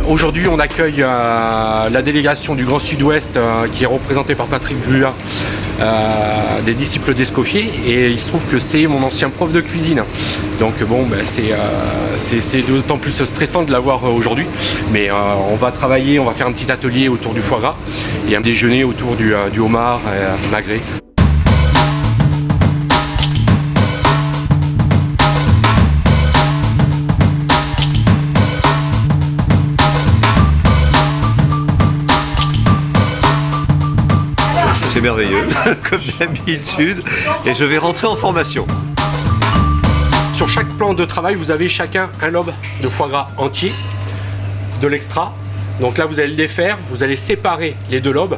Aujourd'hui, on accueille la délégation du Grand Sud-Ouest qui est représentée par Patrick Buat, des disciples d'Escoffier, et il se trouve que c'est mon ancien prof de cuisine. Donc bon, c'est d'autant plus stressant de l'avoir aujourd'hui, mais on va travailler, on va faire un petit atelier autour du foie gras et un déjeuner autour du homard magret. C'est merveilleux, comme d'habitude, et je vais rentrer en formation. Sur chaque plan de travail, vous avez chacun un lobe de foie gras entier, de l'extra. Donc là, vous allez le défaire, vous allez séparer les deux lobes.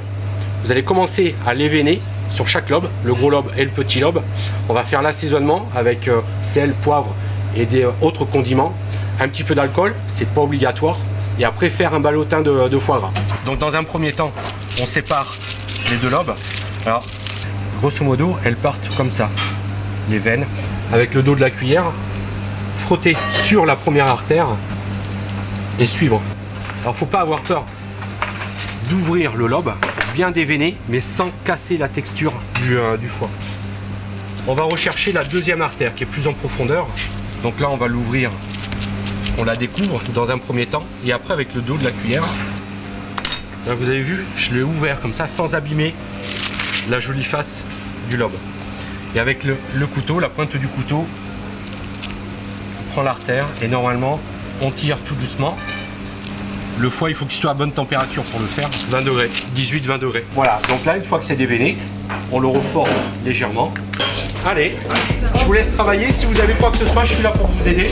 Vous allez commencer à les véner sur chaque lobe, le gros lobe et le petit lobe. On va faire l'assaisonnement avec sel, poivre et des autres condiments. Un petit peu d'alcool, c'est pas obligatoire. Et après, faire un ballotin de foie gras. Donc dans un premier temps, on sépare les deux lobes. Alors, grosso modo, elles partent comme ça. Les veines, avec le dos de la cuillère, frotter sur la première artère et suivre. Alors, faut pas avoir peur d'ouvrir le lobe pour bien déveiner, mais sans casser la texture du foie. On va rechercher la deuxième artère qui est plus en profondeur. Donc là, on va l'ouvrir. On la découvre dans un premier temps, et après avec le dos de la cuillère. Là, vous avez vu, je l'ai ouvert comme ça sans abîmer la jolie face du lobe. Et avec le couteau, la pointe du couteau, on prend l'artère et normalement on tire tout doucement. Le foie, il faut qu'il soit à bonne température pour le faire, 20 degrés, 18-20 degrés. Voilà, donc là, une fois que c'est déveiné, on le reforme légèrement. Allez, je vous laisse travailler. Si vous avez quoi que ce soit, je suis là pour vous aider.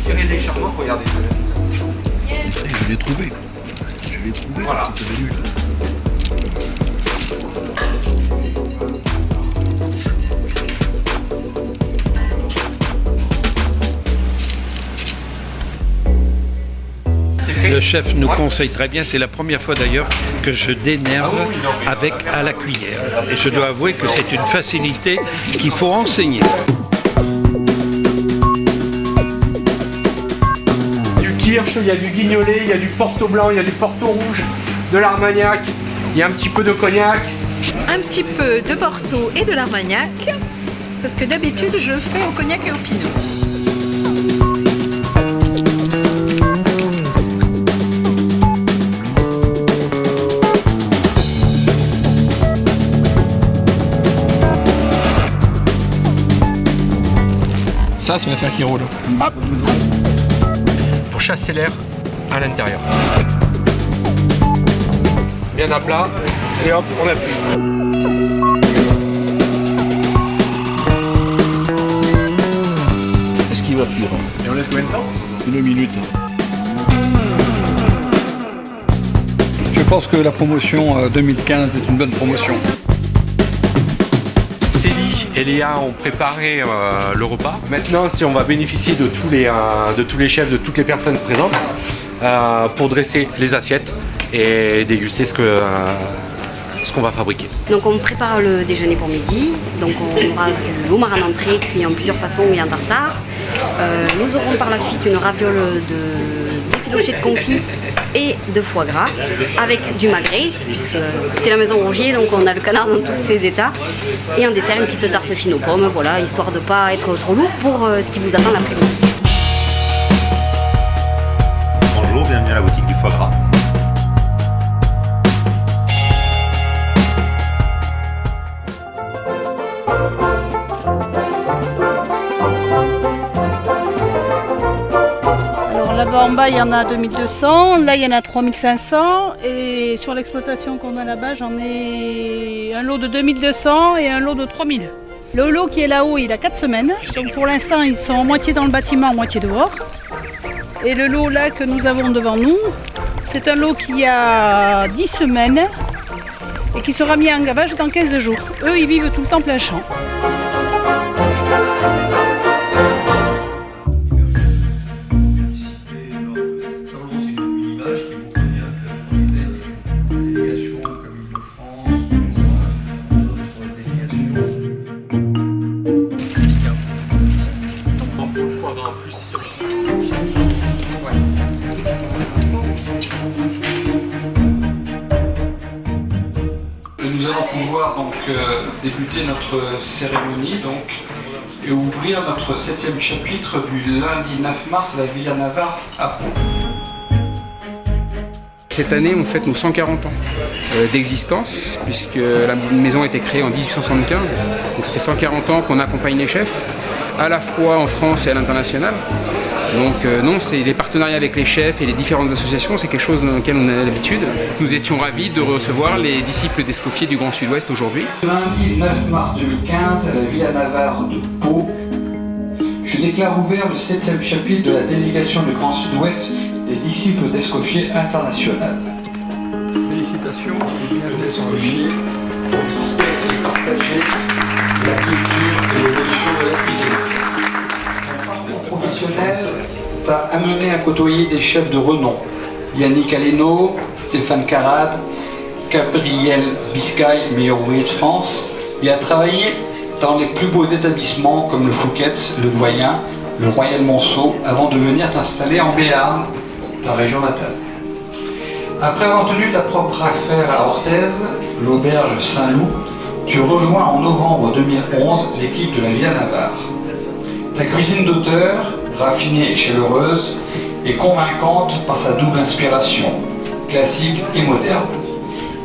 Tirez légèrement, regardez. Je l'ai trouvé. Voilà. Le chef nous conseille très bien, c'est la première fois d'ailleurs que je dénerve avec à la cuillère. Et je dois avouer que c'est une facilité qu'il faut enseigner. Du kirsch, il y a du guignolet, il y a du porto blanc, il y a du porto rouge, de l'armagnac, il y a un petit peu de cognac. Un petit peu de Porto et de l'Armagnac, parce que d'habitude je fais au cognac et au pinot. Ça va faire qu'il roule. Hop. Pour chasser l'air à l'intérieur. Bien à plat, et hop, on appuie. Est-ce qu'il va cuire? Et on laisse combien de temps? 1 minute. Je pense que la promotion 2015 est une bonne promotion. Célie et Léa ont préparé le repas. Maintenant, si on va bénéficier de tous les chefs, de toutes les personnes présentes, pour dresser les assiettes et déguster ce qu'on va fabriquer. Donc on prépare le déjeuner pour midi. Donc on aura du homard en entrée cuit en plusieurs façons et en tartare. Nous aurons par la suite une raviole d'effiloché de confit et de foie gras avec du magret, puisque c'est la maison Rougier, donc on a le canard dans tous ses états. Et en dessert, une petite tarte fine aux pommes, voilà, histoire de ne pas être trop lourd pour ce qui vous attend l'après-midi. Bonjour, bienvenue à la boutique du foie gras. Là-bas en bas, il y en a 2200, là il y en a 3500 et sur l'exploitation qu'on a là-bas, j'en ai un lot de 2200 et un lot de 3000. Le lot qui est là-haut, il a 4 semaines, donc pour l'instant ils sont moitié dans le bâtiment, moitié dehors. Et le lot là que nous avons devant nous, c'est un lot qui a 10 semaines et qui sera mis en gavage dans 15 jours. Eux, ils vivent tout le temps plein champ. débuter notre cérémonie et ouvrir notre 7e chapitre du lundi 9 mars à la Villa Navarre à Pau. Cette année, on fête nos 140 ans d'existence, puisque la maison a été créée en 1875. Donc ça fait 140 ans qu'on accompagne les chefs, à la fois en France et à l'international. Donc non, c'est les partenariats avec les chefs et les différentes associations, c'est quelque chose dans lequel on a l'habitude. Nous étions ravis de recevoir les disciples d'Escoffier du Grand Sud-Ouest aujourd'hui. Lundi 9 mars 2015 à la Villa Navarre de Pau, je déclare ouvert le 7e chapitre de la délégation du Grand Sud-Ouest des disciples d'Escoffier International. Félicitations et bienvenue Escoffier pour transmettre et partager la culture et l'évolution de la cuisine. Ton parcours professionnel t'a amené à côtoyer des chefs de renom. Yannick Aleno, Stéphane Carrade, Gabriel Biscay, meilleur ouvrier de France, et à travailler dans les plus beaux établissements comme le Fouquet's, le Doyen, le Royal Monceau, avant de venir t'installer en Béarn, ta région natale. Après avoir tenu ta propre affaire à Orthez, l'auberge Saint-Loup, tu rejoins en novembre 2011 l'équipe de la Villa Navarre. Ta cuisine d'auteur, raffinée et chaleureuse, est convaincante par sa double inspiration, classique et moderne.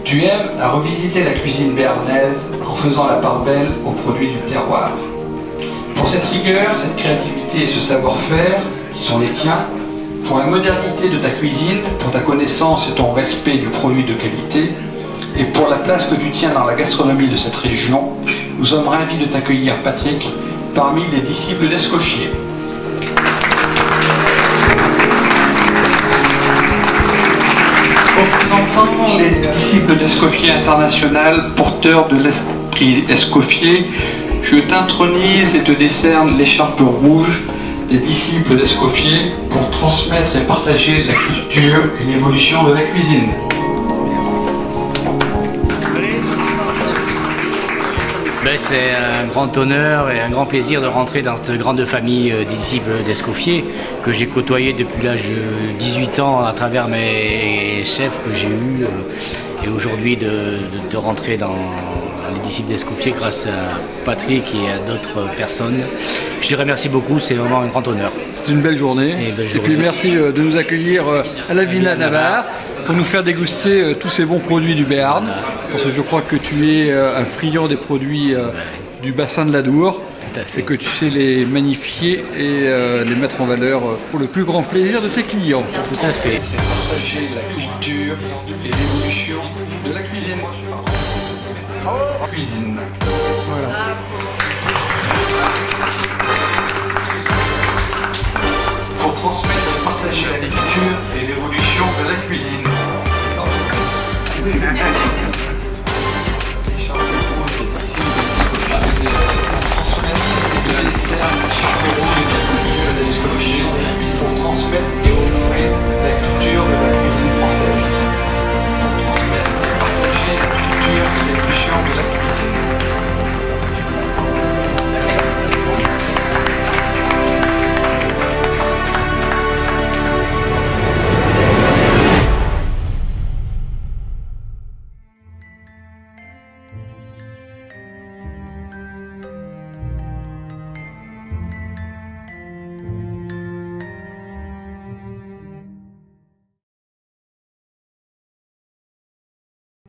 Tu aimes à revisiter la cuisine béarnaise en faisant la part belle aux produits du terroir. Pour cette rigueur, cette créativité et ce savoir-faire qui sont les tiens, pour la modernité de ta cuisine, pour ta connaissance et ton respect du produit de qualité, et pour la place que tu tiens dans la gastronomie de cette région, nous sommes ravis de t'accueillir, Patrick, parmi les disciples d'Escoffier. Représentant les disciples d'Escoffier International, porteurs de l'esprit Escoffier, je t'intronise et te décerne l'écharpe rouge des disciples d'Escoffier pour transmettre et partager la culture et l'évolution de la cuisine. C'est un grand honneur et un grand plaisir de rentrer dans cette grande famille des disciples d'Escoffier que j'ai côtoyé depuis l'âge de 18 ans à travers mes chefs que j'ai eus et aujourd'hui de rentrer dans les disciples d'Escoffier grâce à Patrick et à d'autres personnes. Je te remercie beaucoup, c'est vraiment un grand honneur. C'est une belle journée. Et puis merci de nous accueillir à la Villa Navarre pour nous faire déguster tous ces bons produits du Béarn. Parce que je crois que tu es un friand des produits du bassin de l'Adour. Tout à fait. Et que tu sais les magnifier et les mettre en valeur pour le plus grand plaisir de tes clients. Tout à fait. Partager la culture et l'évolution de la cuisine. Cuisine. Voilà. Pour transmettre et partager la culture et l'évolution de la cuisine.